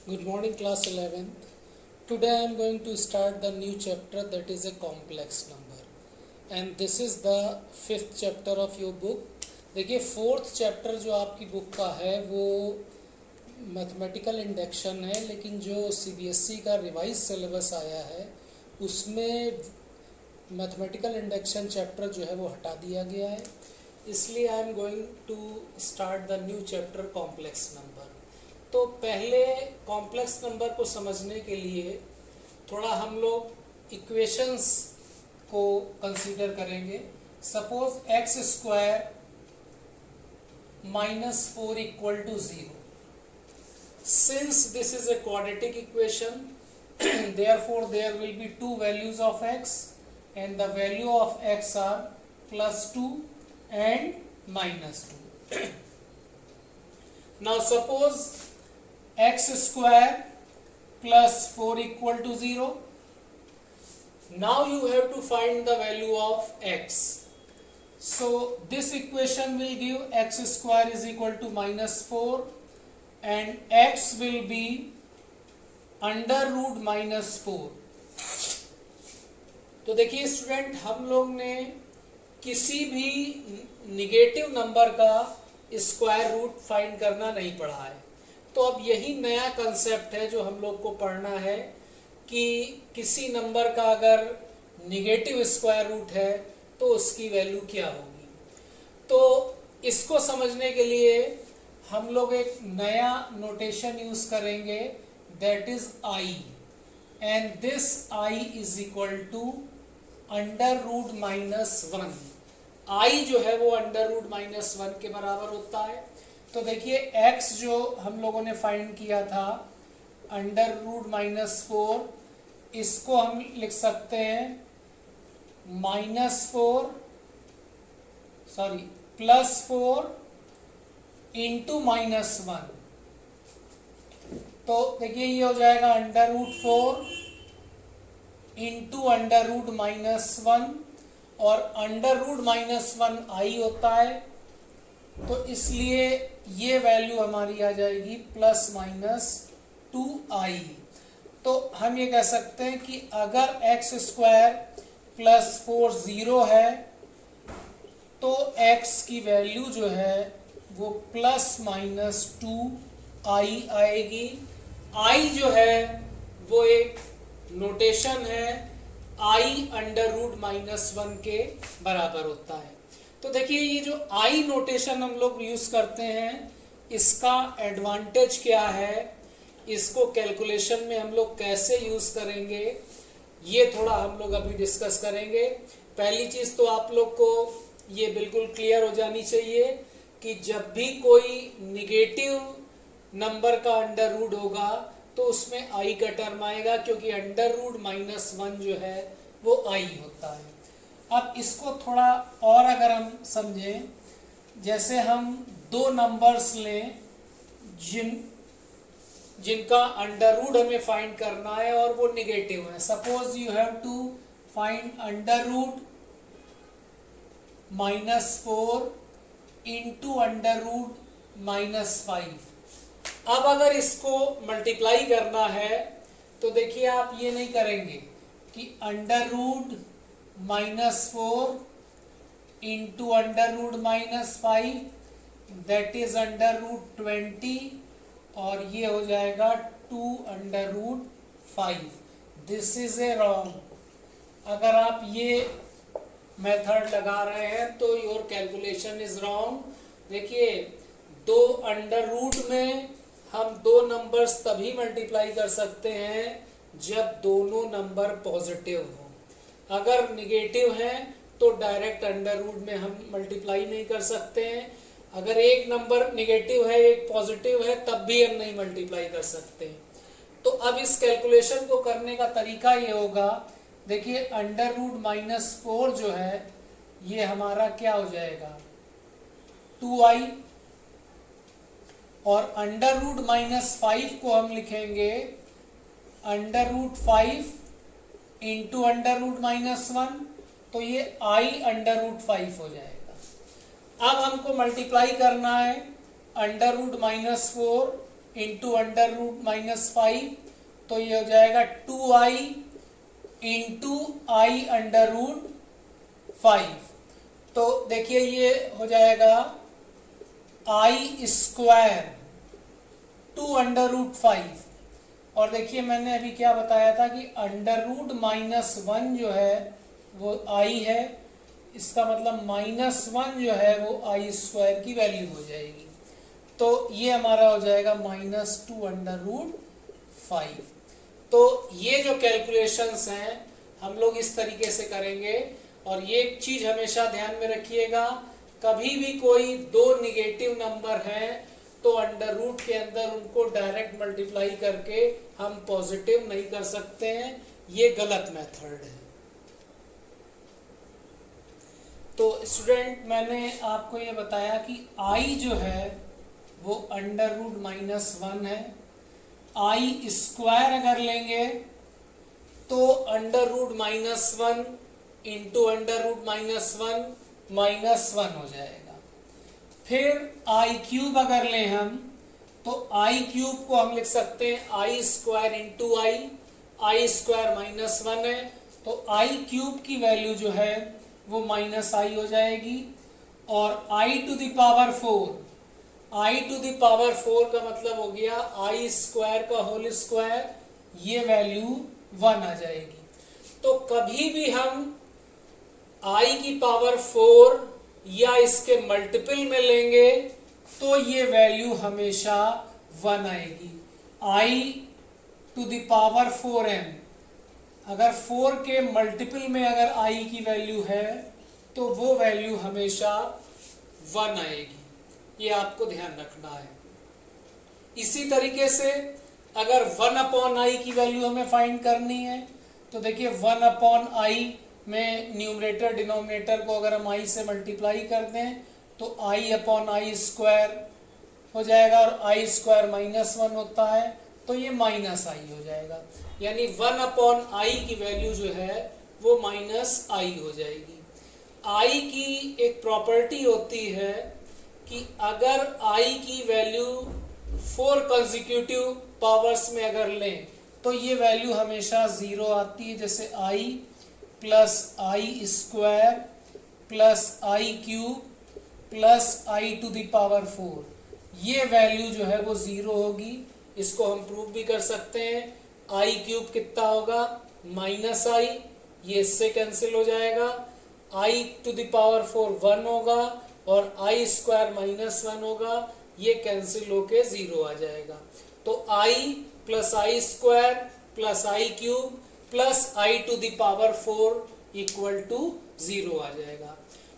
Good morning, class 11th. Today I am going to start the new chapter, that is a complex number, and this is the fifth chapter of your book. देखिए fourth chapter जो आपकी book का है वो mathematical induction है, लेकिन जो CBSE का रिवाइज सिलेबस आया है उसमें मैथमेटिकल इंडक्शन चैप्टर जो है वो हटा दिया गया है, इसलिए I am going to start the new chapter complex number. तो पहले कॉम्प्लेक्स नंबर को समझने के लिए थोड़ा हम लोग इक्वेशंस को कंसीडर करेंगे। Suppose x square -4 equal to 0। Since this is a quadratic equation, therefore there will be two values of x, and the value of x are +2 and -2. Now suppose x square plus 4 equal to 0. Now you have to find the value of x. So this equation will give x square is equal to -4 and x will be under root -4। तो देखिए student, हम लोग ने किसी भी negative number का square root find करना नहीं पढ़ा है, तो अब यही नया कंसेप्ट है जो हम लोग को पढ़ना है कि किसी नंबर का अगर निगेटिव स्क्वायर रूट है तो उसकी वैल्यू क्या होगी। तो इसको समझने के लिए हम लोग एक नया नोटेशन यूज करेंगे, that is i, and this i is equal to under root -1। I जो है वो अंडर रूट -1 के बराबर होता है। तो देखिए x जो हम लोगों ने फाइंड किया था अंडर रूट -4, इसको हम लिख सकते हैं +4 इंटू -1। तो देखिए ये हो जाएगा under root 4 into under root -1, और अंडर रूट -1 आई होता है, तो इसलिए ये वैल्यू हमारी आ जाएगी ±2i। तो हम ये कह सकते हैं कि अगर x स्क्वायर +4 0 है तो x की वैल्यू जो है वो ±2i आएगी। i जो है वो एक नोटेशन है, i अंडर रूट -1 के बराबर होता है। तो देखिए ये जो i नोटेशन हम लोग यूज करते हैं, इसका एडवांटेज क्या है, इसको कैलकुलेशन में हम लोग कैसे यूज करेंगे, ये थोड़ा हम लोग अभी डिस्कस करेंगे। पहली चीज तो आप लोग को ये बिल्कुल क्लियर हो जानी चाहिए कि जब भी कोई निगेटिव नंबर का अंडर रूट होगा तो उसमें आई का टर्म आएगा, क्योंकि अंडर रूट -1 जो है वो आई होता है। अब इसको थोड़ा और अगर हम समझें, जैसे हम दो नंबर्स लें जिनका अंडर रूट हमें फाइंड करना है और वो निगेटिव है। Suppose you have to find under root -4 into under root -5। अब अगर इसको मल्टीप्लाई करना है तो देखिए आप ये नहीं करेंगे कि under root -4 into under root -5, that is under root 20, और ये हो जाएगा 2 under root 5। This is a wrong. अगर आप ये मेथड लगा रहे हैं तो योर कैलकुलेशन इज रॉन्ग। देखिए दो अंडर रूट में हम दो नंबर्स तभी मल्टीप्लाई कर सकते हैं जब दोनों नंबर पॉजिटिव हो। अगर निगेटिव हैं तो डायरेक्ट अंडर रूट में हम मल्टीप्लाई नहीं कर सकते हैं। अगर एक नंबर निगेटिव है एक पॉजिटिव है तब भी हम नहीं मल्टीप्लाई कर सकते। तो अब इस कैलकुलेशन को करने का तरीका ये होगा, देखिए अंडर रूट -4 जो है ये हमारा क्या हो जाएगा 2i, और अंडर रूट -5 को हम लिखेंगे under root 5 into under root -1, तो ये i अंडर रूट 5 हो जाएगा। अब हमको मल्टीप्लाई करना है under root -4 into under root minus 5, तो ये हो जाएगा 2i इंटू आई अंडर रूट 5। तो देखिए ये हो जाएगा आई स्क्वायर 2 अंडर रूट 5। और देखिए मैंने अभी क्या बताया था कि अंडर रूट माइनस 1 जो है वो आई है, इसका मतलब माइनस 1 जो है वो आई स्क्वायर की वैल्यू हो जाएगी। तो ये हमारा हो जाएगा -2 अंडर रूट 5। तो ये जो कैलकुलेशंस हैं हम लोग इस तरीके से करेंगे। और ये एक चीज हमेशा ध्यान में रखिएगा, कभी भी कोई दो निगेटिव नंबर हैं तो अंडर रूट के अंदर उनको डायरेक्ट मल्टीप्लाई करके हम पॉजिटिव नहीं कर सकते हैं, ये गलत मेथड है। तो स्टूडेंट मैंने आपको ये बताया कि आई जो है वो अंडर रूट -1 है। आई स्क्वायर अगर लेंगे तो under root -1 into under root -1 हो जाएगा। फिर आई क्यूब अगर लें हम तो आई क्यूब को हम लिख सकते हैं आई स्क्वायर इंटू आई स्क्वायर -1 है, तो आई क्यूब की वैल्यू जो है वो -i हो जाएगी। और I to the power 4, I to the power 4 का मतलब हो गया आई स्क्वायर का होल स्क्वायर, ये वैल्यू 1 आ जाएगी। तो कभी भी हम आई की पावर 4 या इसके मल्टीपल में लेंगे तो ये वैल्यू हमेशा 1 आएगी। आई टू द पावर 4n, अगर 4 के मल्टीपल में अगर आई की वैल्यू है तो वो वैल्यू हमेशा 1 आएगी, ये आपको ध्यान रखना है। इसी तरीके से अगर 1/i की वैल्यू हमें फाइंड करनी है तो देखिए 1/i में न्यूमरेटर डिनोमिनेटर को अगर हम i से मल्टीप्लाई कर दें तो i/i स्क्वायर हो जाएगा और i स्क्वायर -1 होता है तो ये -i हो जाएगा। यानी 1/i की वैल्यू जो है वो -i हो जाएगी। i की एक प्रॉपर्टी होती है कि अगर i की वैल्यू 4 कंसेक्यूटिव पावर्स में अगर लें तो ये वैल्यू हमेशा 0 आती है। जैसे i plus i square plus i cube plus i to the power 4, ये वैल्यू जो है वो 0 होगी। इसको हम प्रूव भी कर सकते हैं। आई क्यूब कितना होगा -i, ये इससे कैंसिल हो जाएगा। आई टू द पावर 4 1 होगा और आई स्क्वायर -1 होगा, ये कैंसिल होके 0 आ जाएगा। तो i plus i square plus i cube plus i to the power 4 equal to 0 आ जाएगा।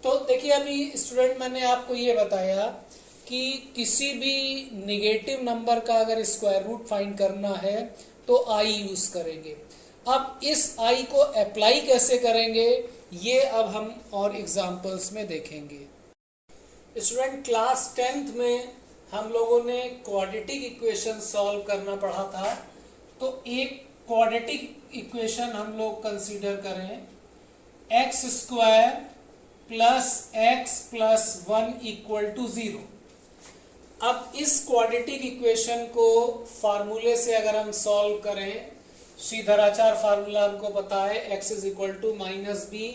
तो देखिए अभी स्टूडेंट मैंने आपको ये बताया कि किसी भी निगेटिव नंबर का अगर स्क्वायर रूट फाइंड करना है तो आई यूज करेंगे। अब इस आई को अप्लाई कैसे करेंगे ये अब हम और एग्जांपल्स में देखेंगे। स्टूडेंट क्लास 10th में हम लोगों ने क्वाड्रेटिक इक्वेशन सॉल्व करना पढ़ा था। तो एक क्वाड्रेटिक इक्वेशन हम लोग कंसीडर करें, x square plus x plus 1 equal to 0। अब इस क्वाड्रेटिक इक्वेशन को फार्मूले से अगर हम सॉल्व करें, श्रीधराचार्य फार्मूला हमको पता है, x is equal to -b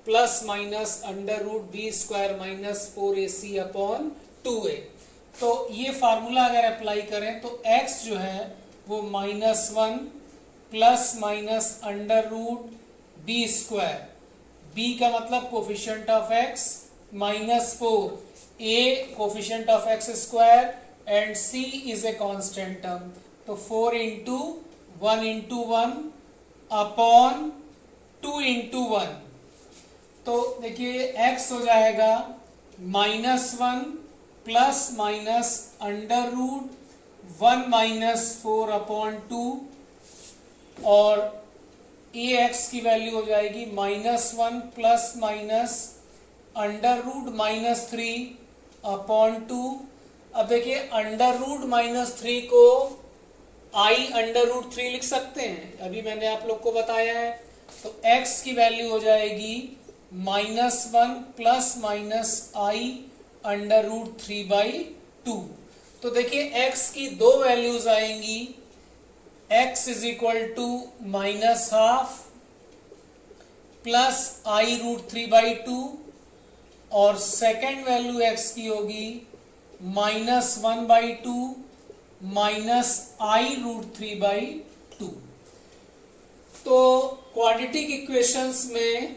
plus minus under root b square minus 4ac upon 2a। तो ये फार्मूला अगर अप्लाई करें तो x जो है वो -1 plus minus under root b square, b का मतलब coefficient of x, -4, a coefficient of x square and c is a constant term. तो 4 इंटू 1 इंटू 1 अपॉन 2 इंटू 1। तो देखिए x हो जाएगा -1 plus minus under root 1 minus 4 upon 2 और ax की value हो जाएगी -1 plus minus under root -3 upon 2। अब देखिए अंडर रूट -3 को आई अंडर रूट 3 लिख सकते हैं, अभी मैंने आप लोग को बताया है। तो x की वैल्यू हो जाएगी -1 plus minus i under root 3/2। तो देखिए x की दो वैल्यूज आएंगी, x is equal to -12 plus i√3/2 और सेकेंड वैल्यू x की होगी -1/2 माइनस i√3/2। तो क्वाड्रेटिक इक्वेशंस में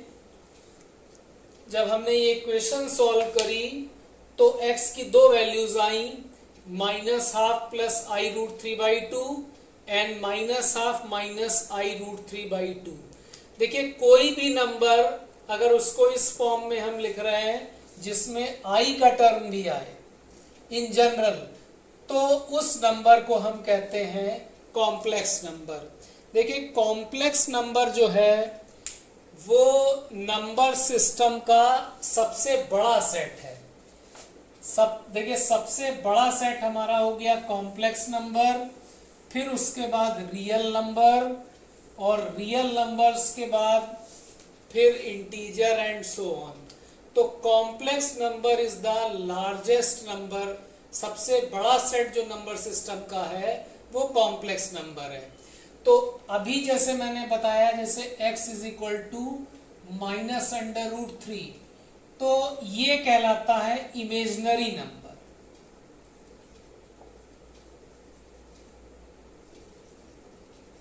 जब हमने ये इक्वेशन सॉल्व करी तो x की दो values I, -12 plus i√3/2 and -12 minus i√3/2। देखिए कोई भी नंबर अगर उसको इस फॉर्म में हम लिख रहे हैं जिसमें i का टर्म भी आए इन जनरल, तो उस नंबर को हम कहते हैं कॉम्प्लेक्स नंबर। देखिए कॉम्प्लेक्स नंबर जो है वो नंबर सिस्टम का सबसे बड़ा सेट है। देखिए सबसे बड़ा सेट हमारा हो गया कॉम्प्लेक्स नंबर, फिर उसके बाद रियल नंबर, और रियल नंबर्स के बाद फिर इंटीजर एंड सो ऑन। तो complex number is the largest number, सबसे बड़ा सेट जो नंबर सिस्टम का है वो कॉम्प्लेक्स नंबर है। तो अभी जैसे मैंने बताया, जैसे x इज इक्वल टू -√3, तो ये कहलाता है इमेजिनरी नंबर।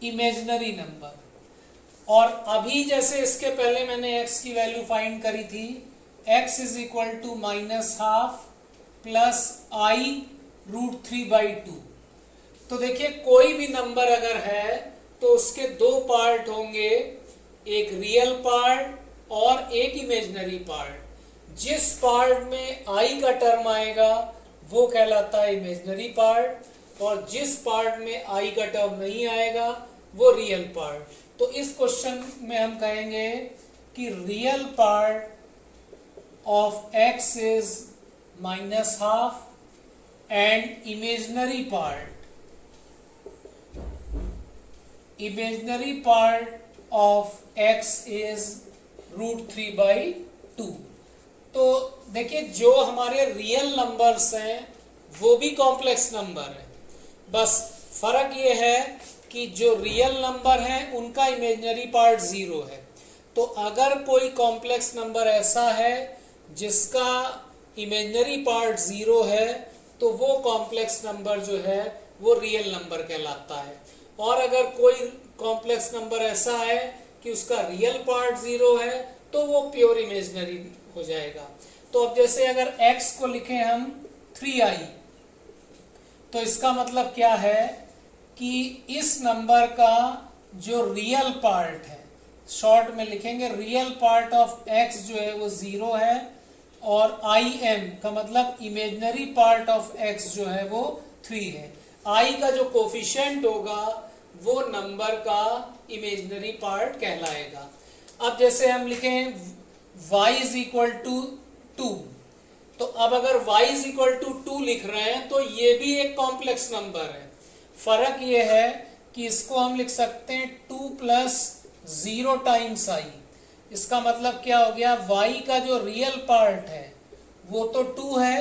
Imaginary number. और अभी जैसे इसके पहले मैंने x की वैल्यू फाइंड करी थी, x is equal to -12 plus i√3/2। तो देखिए कोई भी नंबर अगर है तो उसके दो पार्ट होंगे, एक रियल पार्ट और एक इमेजिनरी पार्ट। जिस पार्ट में i का टर्म आएगा वो कहलाता है इमेजिनरी पार्ट, और जिस पार्ट में i का टर्म नहीं आएगा वो रियल पार्ट। तो इस क्वेश्चन में हम कहेंगे कि real part of x is -12 and imaginary part of x is √3/2। तो देखिए जो हमारे रियल नंबर्स हैं वो भी कॉम्प्लेक्स नंबर है, बस फर्क ये है कि जो रियल नंबर है उनका इमेजिनरी पार्ट 0 है। तो अगर कोई कॉम्प्लेक्स नंबर ऐसा है जिसका इमेजिनरी पार्ट 0 है तो वो कॉम्प्लेक्स नंबर जो है वो रियल नंबर कहलाता है। और अगर कोई कॉम्प्लेक्स नंबर ऐसा है कि उसका रियल पार्ट 0 है तो वो प्योर इमेजिनरी हो जाएगा। तो अब जैसे अगर x को लिखें हम 3i, तो इसका मतलब क्या है कि इस नंबर का जो रियल पार्ट है, शॉर्ट में लिखेंगे रियल पार्ट ऑफ x जो है वो 0 है, और im का मतलब इमेजिनरी पार्ट ऑफ x जो है वो 3 है। i का जो कोफिशिएंट होगा वो नंबर का इमेजिनरी पार्ट कहलाएगा। अब जैसे हम लिखें y इज इक्वल टू 2, तो अब अगर y इज इक्वल टू 2 लिख रहे हैं तो ये भी एक कॉम्प्लेक्स नंबर है। फर्क ये है कि इसको हम लिख सकते हैं 2 प्लस 0 टाइम्स i। इसका मतलब क्या हो गया, y का जो रियल पार्ट है वो तो 2 है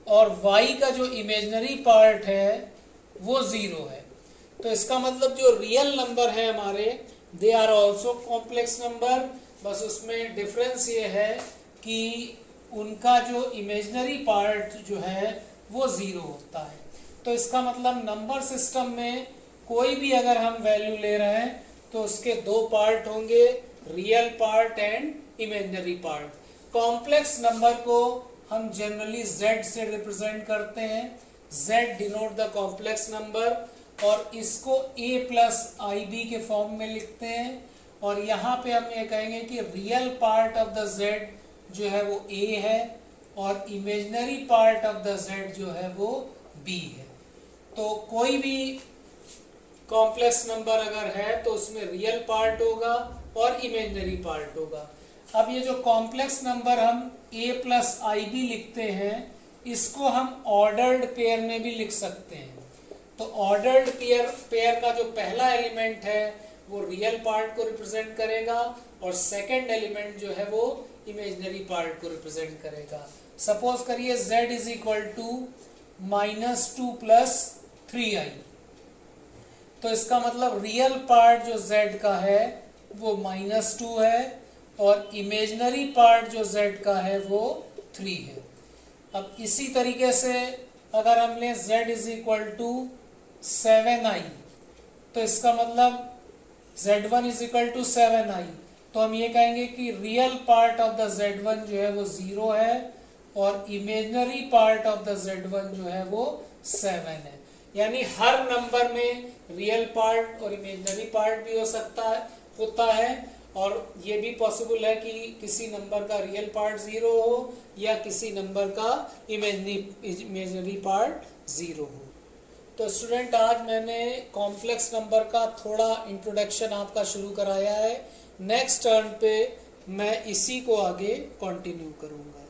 और y का जो इमेजिनरी पार्ट है वो 0 है। तो इसका मतलब जो रियल नंबर है हमारे, they are also complex number, बस उसमें डिफरेंस ये है कि उनका जो इमेजिनरी पार्ट जो है वो 0 होता है। तो इसका मतलब नंबर सिस्टम में कोई भी अगर हम वैल्यू ले रहे हैं तो उसके दो पार्ट होंगे, real part and imaginary part. Complex number को हम जनरली z से रिप्रेजेंट करते हैं, z denote the complex number, और इसको a प्लस ib के फॉर्म में लिखते हैं। और यहाँ पे हम ये कहेंगे कि real part of the z जो है वो a है और imaginary part of the z जो है वो b है। तो कोई भी कॉम्प्लेक्स नंबर अगर है तो उसमें रियल पार्ट होगा और इमेजिनरी पार्ट होगा। अब ये जो कॉम्प्लेक्स नंबर हम a प्लस ib लिखते हैं, इसको हम ऑर्डर्ड पेयर में भी लिख सकते हैं। तो ऑर्डर्ड पेयर का जो पहला एलिमेंट है वो रियल पार्ट को रिप्रेजेंट करेगा और सेकंड एलिमेंट जो है वो इमेजिनरी पार्ट को रिप्रेजेंट करेगा। सपोज करिए z is equal to -2 plus 3i। तो इसका मतलब रियल पार्ट जो z का है वो -2 है और इमेजिनरी पार्ट जो z का है वो 3 है। अब इसी तरीके से अगर हम लें z is equal to 7i, तो इसका मतलब z1 is equal to 7i, तो हम ये कहेंगे कि real part of the z1 जो है वो 0 है और imaginary part of the z1 जो है वो 7 है। यानी हर नंबर में रियल पार्ट और इमेजिनरी पार्ट भी होता है और ये भी पॉसिबल है कि किसी नंबर का रियल पार्ट 0 हो या किसी नंबर का इमेजिनरी पार्ट 0 हो। तो स्टूडेंट, आज मैंने कॉम्प्लेक्स नंबर का थोड़ा इंट्रोडक्शन आपका शुरू कराया है। नेक्स्ट टर्न पे मैं इसी को आगे कंटिन्यू करूंगा।